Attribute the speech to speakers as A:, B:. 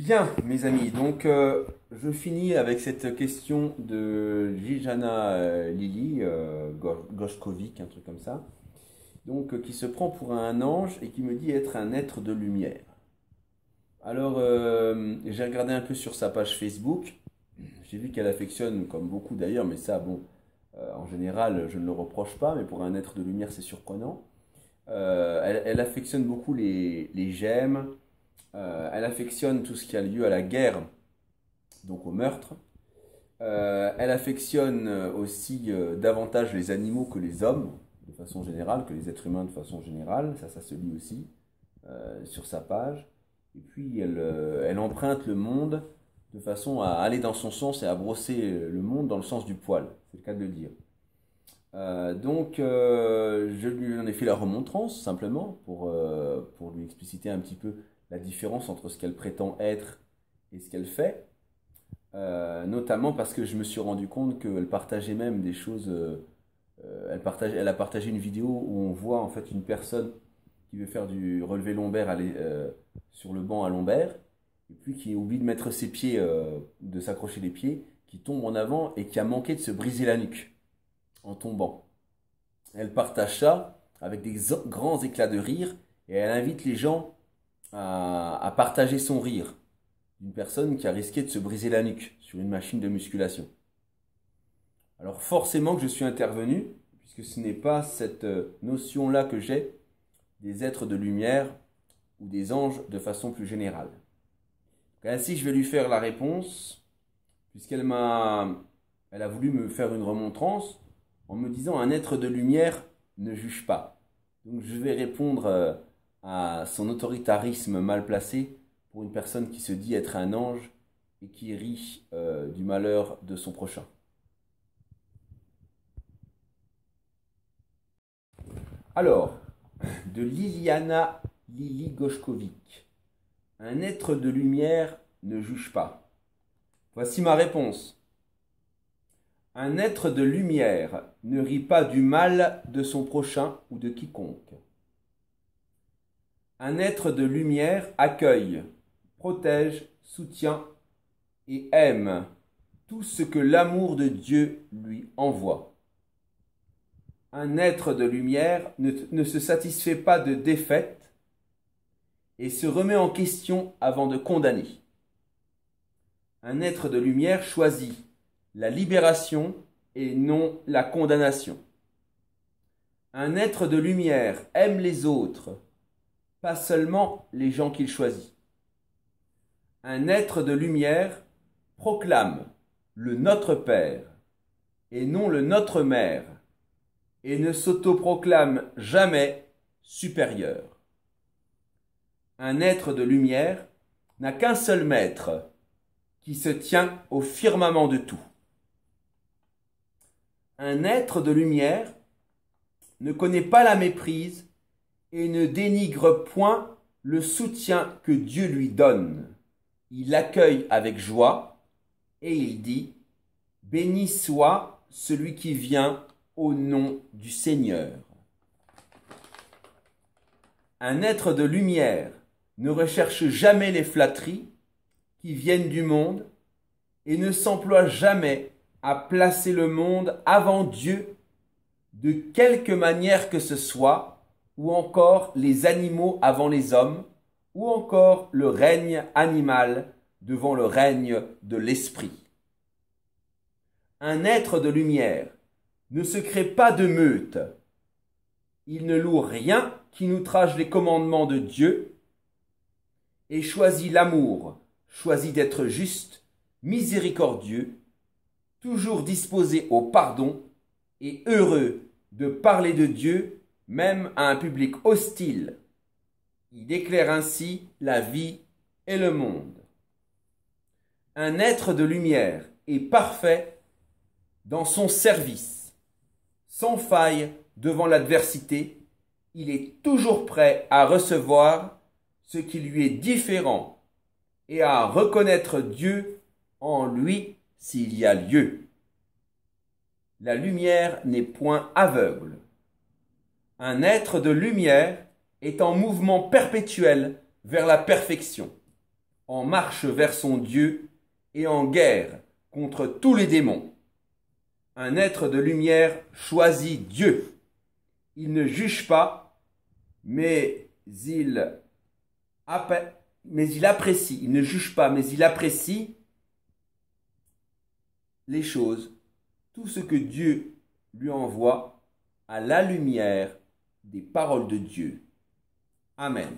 A: Bien, mes amis, donc je finis avec cette question de Liljana Lili Goshkovic, un truc comme ça, donc qui se prend pour un ange et qui me dit être un être de lumière. Alors, j'ai regardé un peu sur sa page Facebook, j'ai vu qu'elle affectionne, comme beaucoup d'ailleurs, mais ça, bon, en général, je ne le reproche pas, mais pour un être de lumière, c'est surprenant. Elle affectionne beaucoup les gemmes. Elle affectionne tout ce qui a lieu à la guerre, donc au meurtre. Elle affectionne aussi davantage les animaux que les hommes, de façon générale, que les êtres humains de façon générale. Ça se lit aussi sur sa page. Et puis, elle emprunte le monde de façon à aller dans son sens et à brosser le monde dans le sens du poil. C'est le cas de le dire. Je lui en ai fait la remontrance, simplement, pour lui expliciter un petit peu la différence entre ce qu'elle prétend être et ce qu'elle fait. Notamment parce que je me suis rendu compte qu'elle partageait même des choses. Elle a partagé une vidéo où on voit en fait une personne qui veut faire du relevé lombaire sur le banc à lombaire, et puis qui oublie de mettre ses pieds, de s'accrocher les pieds, qui tombe en avant et qui a manqué de se briser la nuque en tombant. Elle partage ça avec des grands éclats de rire et elle invite les gens à partager son rire d'une personne qui a risqué de se briser la nuque sur une machine de musculation. Alors forcément que je suis intervenu, puisque ce n'est pas cette notion-là que j'ai des êtres de lumière ou des anges de façon plus générale. Ainsi, je vais lui faire la réponse, puisqu'elle a voulu me faire une remontrance en me disant un être de lumière ne juge pas. Donc je vais répondre à son autoritarisme mal placé pour une personne qui se dit être un ange et qui rit du malheur de son prochain. Alors, de Liliana Lili Goshkovic, un être de lumière ne juge pas. Voici ma réponse. Un être de lumière ne rit pas du mal de son prochain ou de quiconque. Un être de lumière accueille, protège, soutient et aime tout ce que l'amour de Dieu lui envoie. Un être de lumière ne se satisfait pas de défaite et se remet en question avant de condamner. Un être de lumière choisit la libération et non la condamnation. Un être de lumière aime les autres, pas seulement les gens qu'il choisit. Un être de lumière proclame le Notre Père et non le Notre Mère et ne s'autoproclame jamais supérieur. Un être de lumière n'a qu'un seul maître qui se tient au firmament de tout. Un être de lumière ne connaît pas la méprise et ne dénigre point le soutien que Dieu lui donne. Il l'accueille avec joie et il dit « Béni soit celui qui vient au nom du Seigneur ». Un être de lumière ne recherche jamais les flatteries qui viennent du monde et ne s'emploie jamais à placer le monde avant Dieu de quelque manière que ce soit, ou encore les animaux avant les hommes, ou encore le règne animal devant le règne de l'esprit. Un être de lumière ne se crée pas de meute. Il ne loue rien qui n'outrage les commandements de Dieu et choisit l'amour, choisit d'être juste, miséricordieux, toujours disposé au pardon et heureux de parler de Dieu même à un public hostile. Il éclaire ainsi la vie et le monde. Un être de lumière est parfait dans son service. Sans faille devant l'adversité, il est toujours prêt à recevoir ce qui lui est différent et à reconnaître Dieu en lui s'il y a lieu. La lumière n'est point aveugle. Un être de lumière est en mouvement perpétuel vers la perfection. en marche vers son Dieu et en guerre contre tous les démons. Un être de lumière choisit Dieu. Il ne juge pas, mais il apprécie. Il ne juge pas, mais il apprécie les choses, tout ce que Dieu lui envoie à la lumière des paroles de Dieu. Amen.